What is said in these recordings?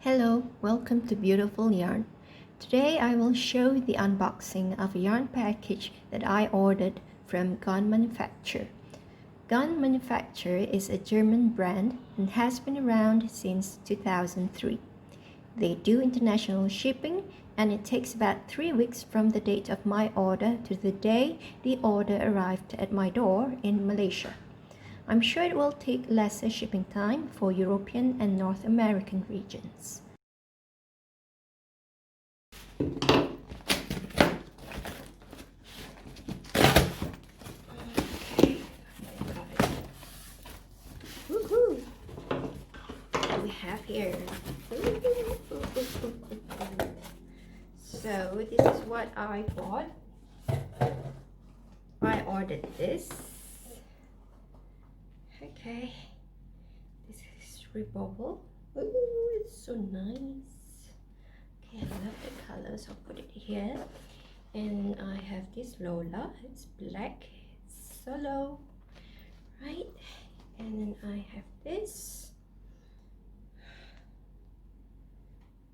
Hello, welcome to Beautiful Yarn. Today I will show the unboxing of a yarn package that I ordered from GarnManufaktur. GarnManufaktur is a German brand and has been around since 2003. They do international shipping and it takes about 3 weeks from the date of my order to the day the order arrived at my door in Malaysia. I'm sure it will take lesser shipping time for European and North American regions. Woohoo! What we have here. So this is what I bought. I ordered this. Okay, this is rebobble. Ooh, it's so nice. Okay, I love the colors. I'll put it here. And I have this Lola. It's black. It's solo, right? And then I have this.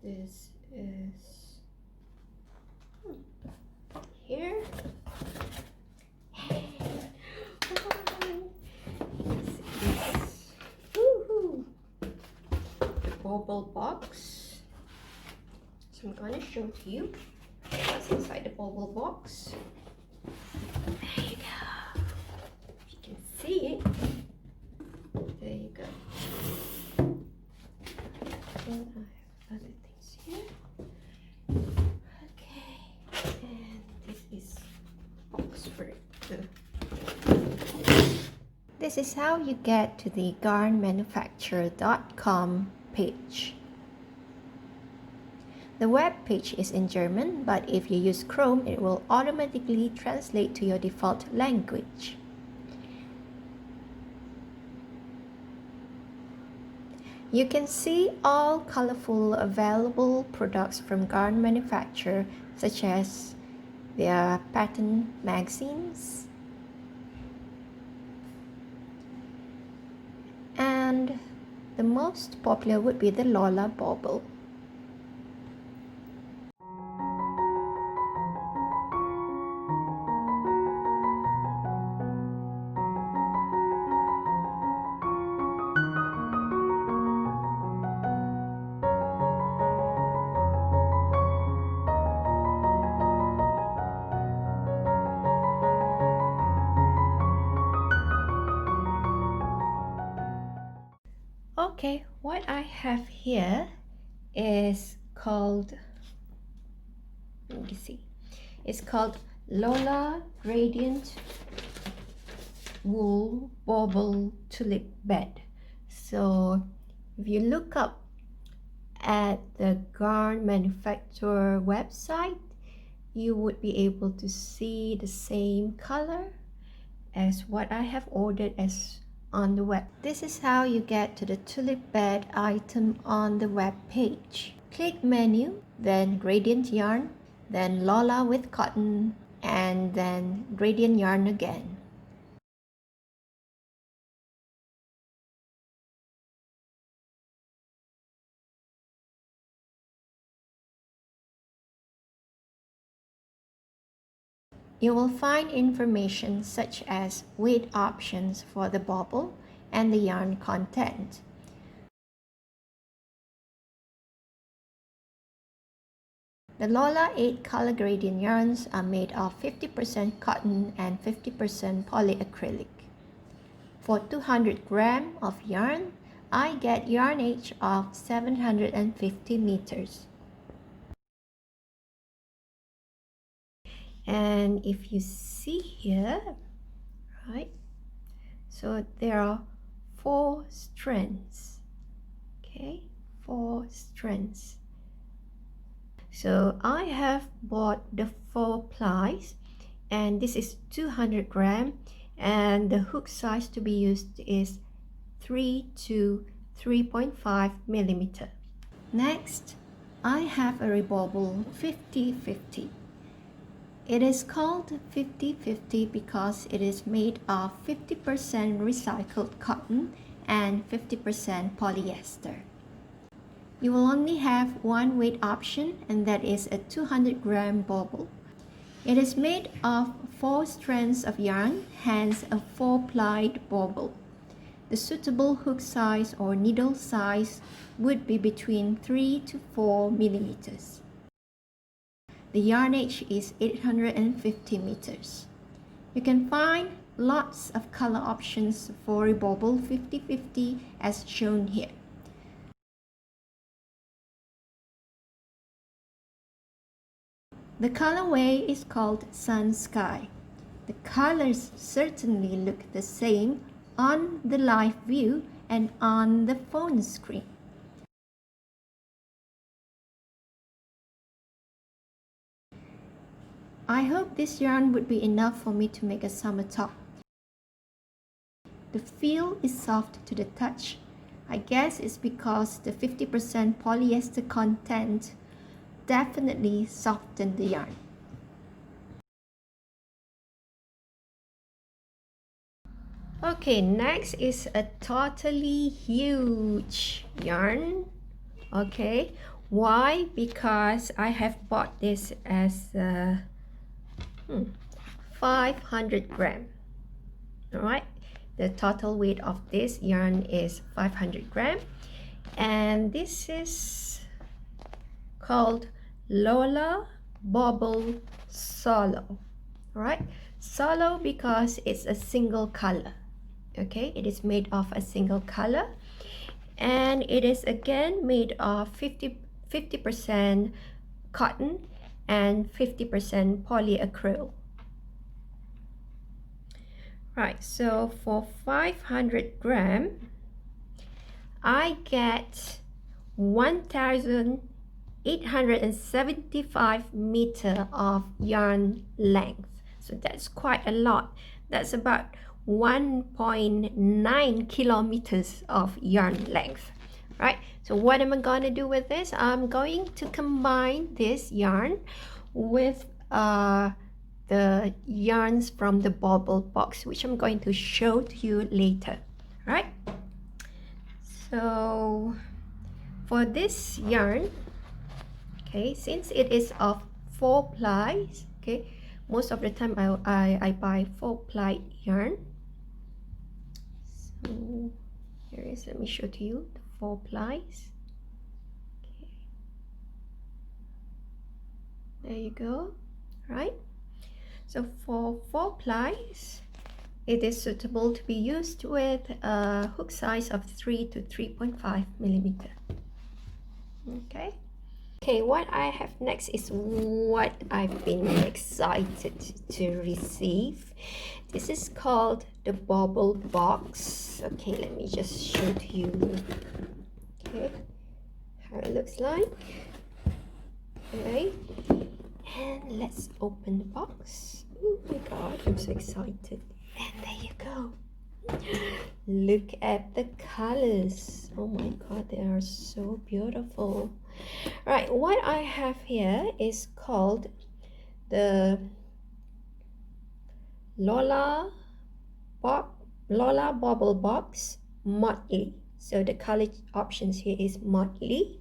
This is here. Bubble box. So I'm going to show to you what's inside the bubble box. There you go. If you can see it. There you go. And I have other things here. Okay. And this is box for it too. This is how you get to the GarnManufaktur.com page. The web page is in German, but if you use Chrome, it will automatically translate to your default language. You can see all colorful available products from GarnManufaktur, such as their pattern magazines, and the most popular would be the Lola bauble. Okay, what I have here is called, let me see, it's called Lola Radiant Wool Bauble Tulip Bed. So if you look up at the GarnManufaktur website, you would be able to see the same color as what I have ordered as on the web. This is how you get to the tulip bed item on the web page. Click menu, then gradient yarn, then Lola with cotton, and then gradient yarn again. You will find information such as weight options for the bauble and the yarn content. The Lola 8 color gradient yarns are made of 50% cotton and 50% polyacrylic. For 200 grams of yarn, I get yarn age of 750 meters. And if you see here, right, so there are 4 strands. Okay, 4 strands. So I have bought the 4 plies, and this is 200 grams, and the hook size to be used is 3 to 3.5 millimeter. Next, I have a rebobble 50-50. It is called 50-50 because it is made of 50% recycled cotton and 50% polyester. You will only have one weight option, and that is a 200-gram bauble. It is made of 4 strands of yarn, hence a 4-plied bauble. The suitable hook size or needle size would be between 3 to 4 millimeters. The yarnage is 850 meters. You can find lots of color options for a bauble 50-50 as shown here. The colorway is called Sun Sky. The colors certainly look the same on the live view and on the phone screen. I hope this yarn would be enough for me to make a summer top. The feel is soft to the touch. I guess it's because the 50% polyester content definitely softened the yarn. Okay, next is a totally huge yarn. Okay, why? Because I have bought this as 500 gram. All right, the total weight of this yarn is 500 gram, and this is called Lola Bauble Solo. All right, solo because it's a single color. Okay, it is made of a single color, and it is again made of 50% cotton and 50% polyacryl. Right, so for 500 gram, I get 1,875 meter of yarn length. So that's quite a lot. That's about 1.9 kilometers of yarn length. Right, so what am I going to do with this? I'm going to combine this yarn with the yarns from the bauble box, which I'm going to show to you later. Right, so for this yarn, okay, since it is of 4 plies, okay, most of the time I buy 4-ply yarn. So here is, let me show to you the 4 plies. Okay, there you go. Right, so for 4 plies, it is suitable to be used with a hook size of 3 to 3.5 millimeter. Okay. Okay, what I have next is what I've been excited to receive. This is called the bauble box. Okay, let me just show to you. Okay, how it looks like. Okay, and let's open the box. Oh my god, I'm so excited. And there you go. Look at the colors. Oh my god, they are so beautiful. Right, what I have here is called the Lola Bauble Box Motley. So the color options here is Motley,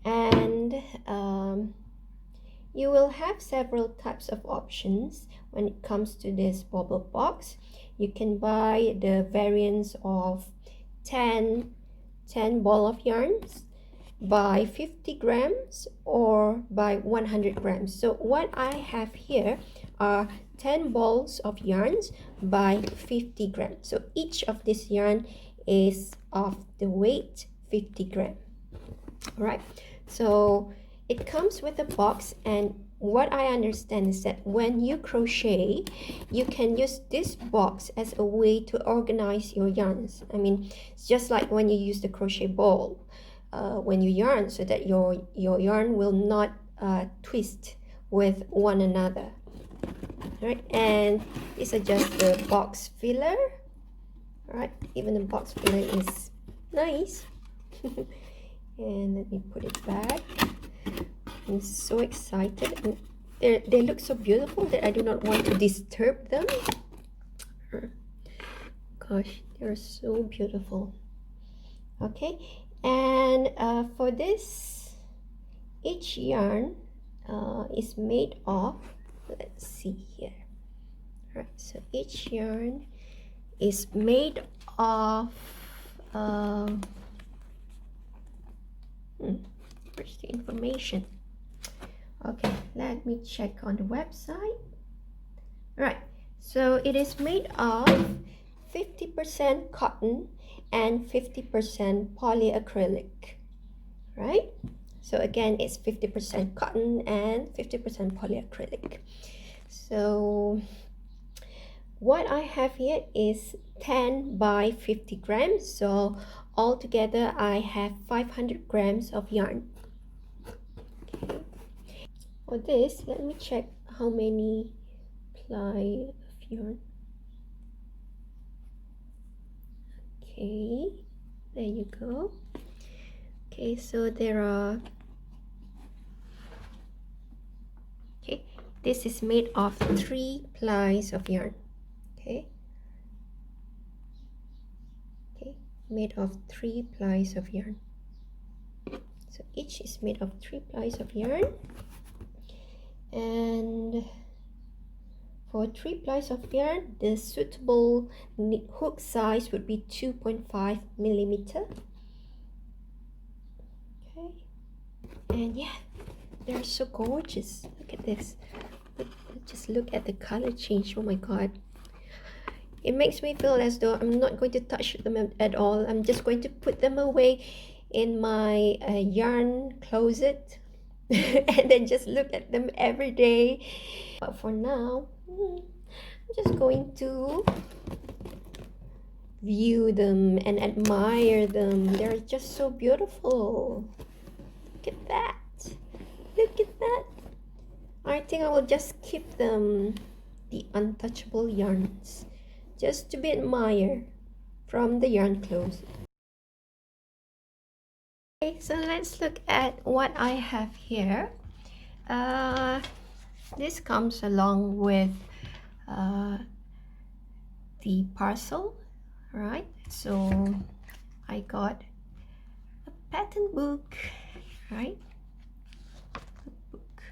and you will have several types of options when it comes to this bauble box. You can buy the variants of 10 ball of yarns, by 50 grams, or by 100 grams. So what I have here are 10 balls of yarns by 50 grams. So each of this yarn is of the weight 50 gram. All right, so it comes with a box, and what I understand is that when you crochet, you can use this box as a way to organize your yarns. I mean, it's just like when you use the crochet ball when you yarn, so that your yarn will not twist with one another. All right, and these are just the box filler. All right, even the box filler is nice. And let me put it back. I'm so excited, and they look so beautiful that I do not want to disturb them. Gosh, they're so beautiful. Okay, And for this, each yarn is made of, let's see here, right, so each yarn is made of where's the information? Okay, let me check on the website. Right, so it is made of 50% cotton and 50% polyacrylic, right? So again, it's 50% cotton and 50% polyacrylic. So what I have here is 10 by 50 grams. So altogether, I have 500 grams of yarn. Okay. For this, let me check how many ply of yarn. Okay, there you go. Okay, so there are, okay, this is made of 3 plies of yarn. Okay, made of 3 plies of yarn. So each is made of 3 plies of yarn, and for 3 plies of yarn, the suitable hook size would be 2.5 millimeter. Okay, and yeah, they're so gorgeous. Look at this. Just look at the color change. Oh my god, it makes me feel as though I'm not going to touch them at all. I'm just going to put them away in my yarn closet and then just look at them every day. But for now, I'm just going to view them and admire them. They're just so beautiful. Look at that. Look at that. I think I will just keep them, the untouchable yarns, just to be admired from the yarn closet. Okay, so let's look at what I have here. This comes along with the parcel, right? So I got a pattern book, right? Book.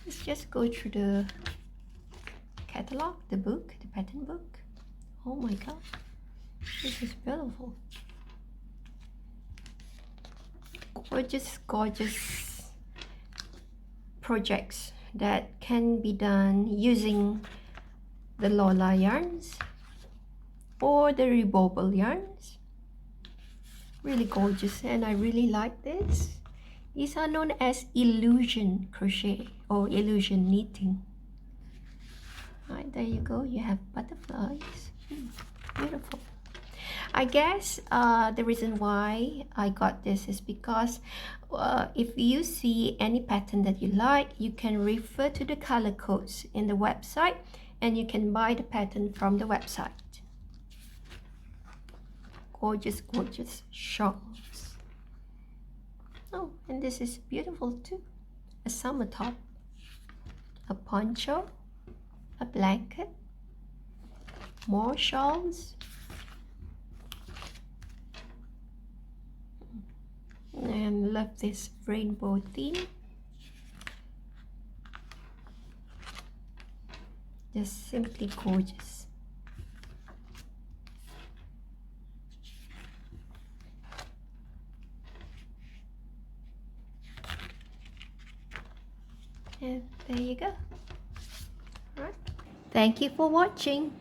Let's just go through the catalog, the book, the pattern book. Oh my god, this is beautiful. Gorgeous, gorgeous projects that can be done using the Lola yarns or the rebobble yarns. Really gorgeous, and I really like this. These are known as illusion crochet or illusion knitting. Right, there you go, you have butterflies. Beautiful. I guess the reason why I got this is because if you see any pattern that you like, you can refer to the color codes in the website and you can buy the pattern from the website. Gorgeous, gorgeous shawls. Oh, and this is beautiful too. A summer top, a poncho, a blanket, more shawls. And love this rainbow theme. Just simply gorgeous. And there you go. All right. Thank you for watching.